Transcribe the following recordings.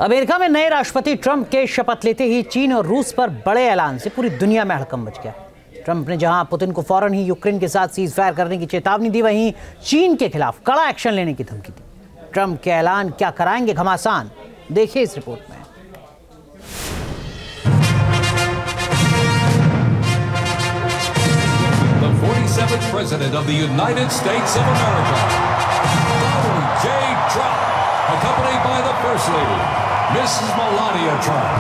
America में नए राष्ट्रपति ट्रंप के शपथ लेते ही चीन और रूस पर बड़े ऐलान से पूरी दुनिया में हड़कंप मच गया। ट्रंप ने जहां पुतिन को फौरन ही यूक्रेन के साथ सीज फायर करने की चेतावनी दी, वहीं चीन के खिलाफ कड़ा एक्शन लेने की धमकी दी। ट्रंप के ऐलान क्या कराएंगे घमासान, देखिए इस रिपोर्ट में। The 47th President of the United States of America, Donald J. Trump, accompanied by the First Lady, Mrs. Melania Trump.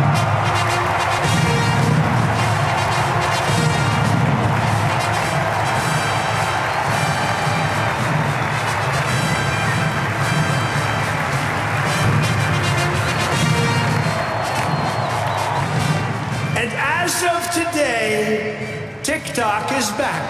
And as of today, TikTok is back.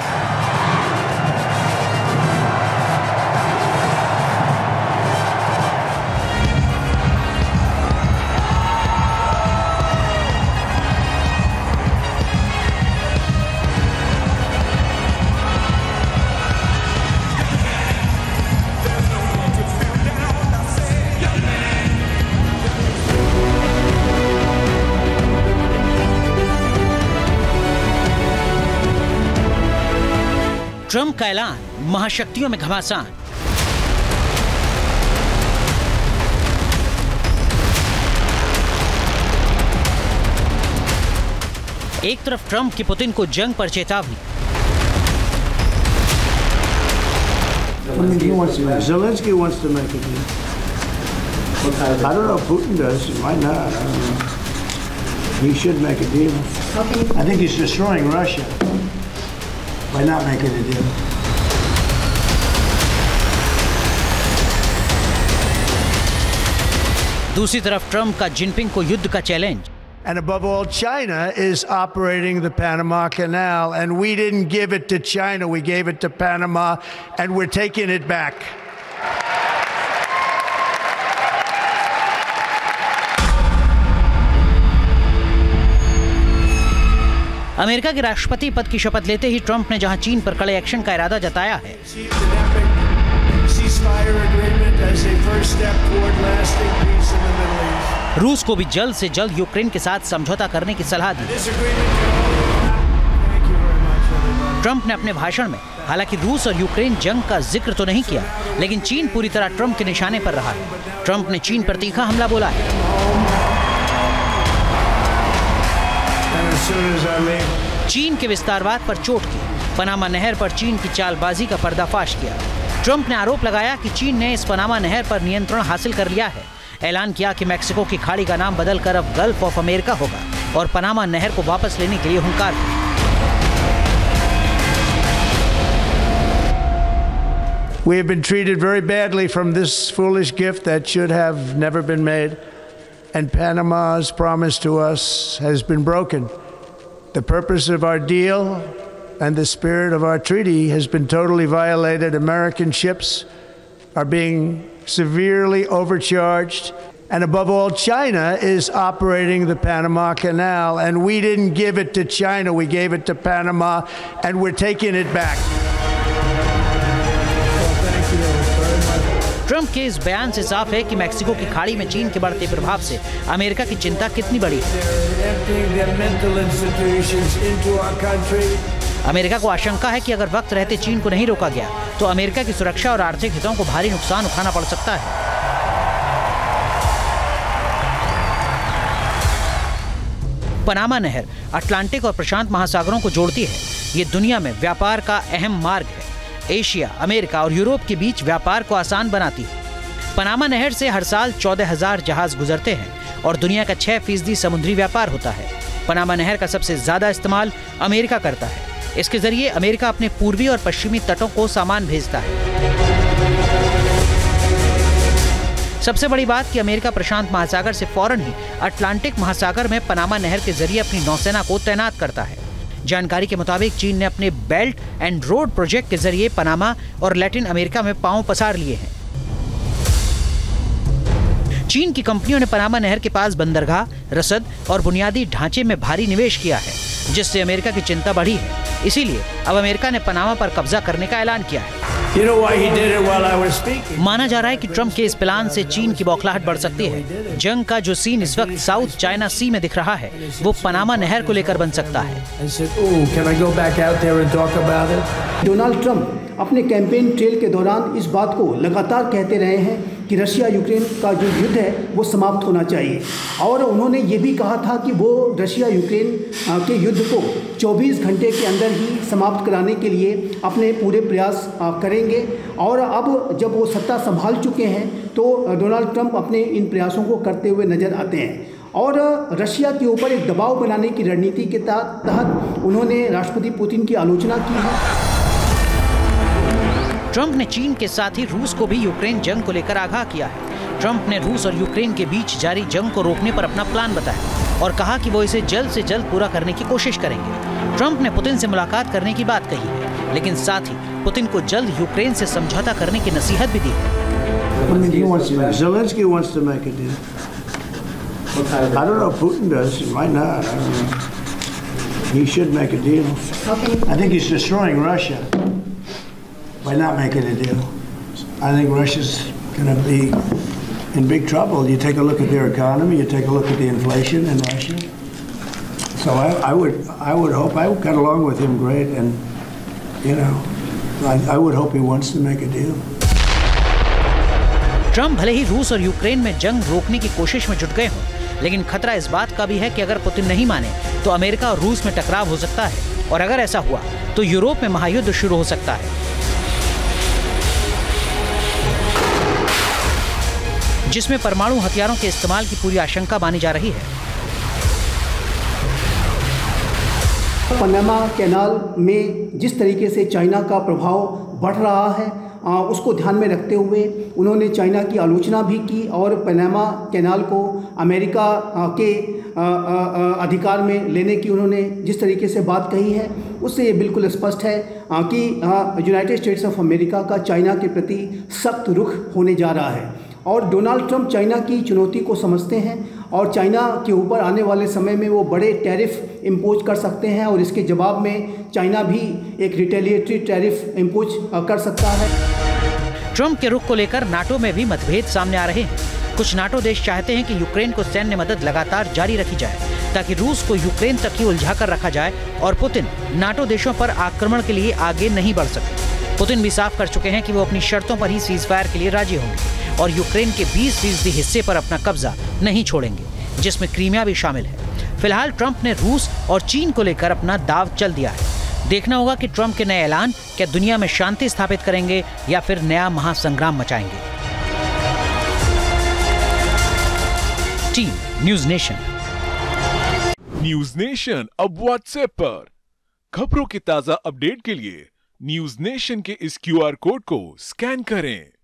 Trump का ऐलान महाशक्तियों में घमासान। एक तरफ ट्रंप की पुतिन को जंग पर चेतावनी। Zelensky wants to make a deal. I don't know if Putin does. He might not. I don't know. He should make a deal. I think he's destroying Russia by not making a deal. दूसरी तरफ Trump का Jinping को युद्ध का challenge. And above all, China is operating the Panama Canal, and we didn't give it to China. We gave it to Panama, and we're taking it back. America के राष्ट्रपति पद की शपथ लेते ही ट्रंप ने जहां चीन पर कड़े एक्शन का इरादा जताया है, रूस को भी जल्द से जल्द यूक्रेन के साथ समझौता करने की सलाह दी। ट्रंप ने अपने भाषण में हालांकि रूस और यूक्रेन जंग का जिक्र तो नहीं किया, लेकिन चीन पूरी तरह ट्रंप के निशाने पर रहा है। ट्रंप ने चीन पर तीखा हमला बोला है। चीन के विस्तारवाद पर चोट की, पनामा नहर पर चीन की चालबाजी का पर्दाफाश किया। ट्रंप ने आरोप लगाया कि चीन ने इस पनामा नहर पर नियंत्रण हासिल कर लिया है। ऐलान किया कि मैक्सिको की खाड़ी का नाम बदलकर अब गल्फ ऑफ अमेरिका होगा और पनामा नहर को वापस लेने के लिए हुंकार दी। We have been treated very badly from this foolish gift that should have never been made, and Panama's promise to us has been broken. The purpose of our deal and the spirit of our treaty has been totally violated. American ships are being severely overcharged, and above all, China is operating the Panama Canal, and we didn't give it to China. We gave it to Panama, and we're taking it back. Trump के इस बयान से साफ है कि Mexico की खाड़ी में चीन के बढ़ते प्रभाव से अमेरिका की चिंता कितनी बड़ी है। अमेरिका को आशंका है कि अगर वक्त रहते चीन को नहीं रोका गया तो अमेरिका की सुरक्षा और आर्थिक हितों को भारी नुकसान उठाना पड़ सकता है। पनामा नहर अटलांटिक और प्रशांत महासागरों को जोड़ती है। ये दुनिया में व्यापार का अहम मार्ग है। एशिया, अमेरिका और यूरोप के बीच व्यापार को आसान बनाती है। पनामा नहर से हर साल 14,000 जहाज गुजरते हैं और दुनिया का 6% समुद्री व्यापार होता है। पनामा नहर का सबसे ज्यादा इस्तेमाल अमेरिका करता है। इसके जरिए अमेरिका अपने पूर्वी और पश्चिमी तटों को सामान भेजता है। सबसे बड़ी बात कि अमेरिका प्रशांत महासागर से फौरन ही अटलांटिक महासागर में पनामा नहर के जरिए अपनी नौसेना को तैनात करता है। जानकारी के मुताबिक चीन ने अपने बेल्ट एंड रोड प्रोजेक्ट के जरिए पनामा और लैटिन अमेरिका में पांव पसार लिए हैं। चीन की कंपनियों ने पनामा नहर के पास बंदरगाह, रसद और बुनियादी ढांचे में भारी निवेश किया है, जिससे अमेरिका की चिंता बढ़ी है। इसीलिए अब अमेरिका ने पनामा पर कब्जा करने का ऐलान किया है। You know why he did it while I was speaking? माना जा रहा है कि ट्रंप के इस प्लान से चीन की बौखलाहट बढ़ सकती है। जंग का जो सीन इस वक्त साउथ चाइना सी में दिख रहा है, वो पनामा नहर को लेकर बन सकता है। I said, "Oh, can I go back out there and talk about it?" Donald Trump अपने कैंपेन ट्रेल के दौरान इस बात को लगातार कहते रहे हैं कि रशिया यूक्रेन का जो युद्ध है वो समाप्त होना चाहिए, और उन्होंने ये भी कहा था कि वो रशिया यूक्रेन के युद्ध को 24 घंटे के अंदर ही समाप्त कराने के लिए अपने पूरे प्रयास करेंगे। और अब जब वो सत्ता संभाल चुके हैं तो डोनाल्ड ट्रंप अपने इन प्रयासों को करते हुए नज़र आते हैं, और रशिया के ऊपर एक दबाव बनाने की रणनीति के तहत उन्होंने राष्ट्रपति पुतिन की आलोचना की है। ट्रंप ने चीन के साथ ही रूस को भी यूक्रेन जंग को लेकर आगाह किया है। ट्रंप ने रूस और यूक्रेन के बीच जारी जंग को रोकने पर अपना प्लान बताया और कहा कि वो इसे जल्द से जल्द पूरा करने की कोशिश करेंगे। ट्रंप ने पुतिन से मुलाकात करने की बात कही है, लेकिन साथ ही पुतिन को जल्द यूक्रेन से समझौता करने की नसीहत भी दी है। Zelensky wants to make a deal. I don't know if Putin does. He might not. I don't know. He should make a deal. I think he's destroying Russia by not making a deal. I think Russia's going to be in big trouble. You take a look at their economy. You take a look at the inflation in Russia. So I would hope. I got along with him great, and you know, I would hope he wants to make a deal. Trump भले ही रूस और Ukraine में जंग रोकने की कोशिश में जुट गए हों, लेकिन खतरा इस बात का भी है कि अगर पुतिन नहीं माने तो अमेरिका और रूस में टकराव हो सकता है, और अगर ऐसा हुआ तो यूरोप में महायुद्ध शुरू हो सकता है, जिसमें परमाणु हथियारों के इस्तेमाल की पूरी आशंका मानी जा रही है। पनामा कैनाल में जिस तरीके से चाइना का प्रभाव बढ़ रहा है उसको ध्यान में रखते हुए उन्होंने चाइना की आलोचना भी की, और पनामा कैनाल को अमेरिका के अधिकार में लेने की उन्होंने जिस तरीके से बात कही है उससे ये बिल्कुल स्पष्ट है कि यूनाइटेड स्टेट्स ऑफ अमेरिका का चाइना के प्रति सख्त रुख होने जा रहा है। और डोनाल्ड ट्रंप चाइना की चुनौती को समझते हैं और चाइना के ऊपर आने वाले समय में वो बड़े टैरिफ इम्पोज कर सकते हैं, और इसके जवाब में चाइना भी एक रिटेलिएटरी टैरिफ इम्पोज कर सकता है। ट्रंप के रुख को लेकर नाटो में भी मतभेद सामने आ रहे हैं। कुछ नाटो देश चाहते हैं कि यूक्रेन को सैन्य मदद लगातार जारी रखी जाए ताकि रूस को यूक्रेन तक ही उलझा कर रखा जाए और पुतिन नाटो देशों पर आक्रमण के लिए आगे नहीं बढ़ सके। पुतिन भी साफ कर चुके हैं कि वो अपनी शर्तों पर ही सीज फायर के लिए राजी होंगे और यूक्रेन के 20% हिस्से पर अपना कब्जा नहीं छोड़ेंगे, जिसमें क्रीमिया भी शामिल है। फिलहाल ट्रंप ने रूस और चीन को लेकर अपना दाव चल दिया है। देखना होगा कि ट्रंप के नए ऐलान क्या दुनिया में शांति स्थापित करेंगे या फिर नया महासंग्राम मचाएंगे। Team news nation. News nation अब व्हाट्सएप पर खबरों की ताजा अपडेट के लिए न्यूज़ नेशन के इस QR कोड को स्कैन करें।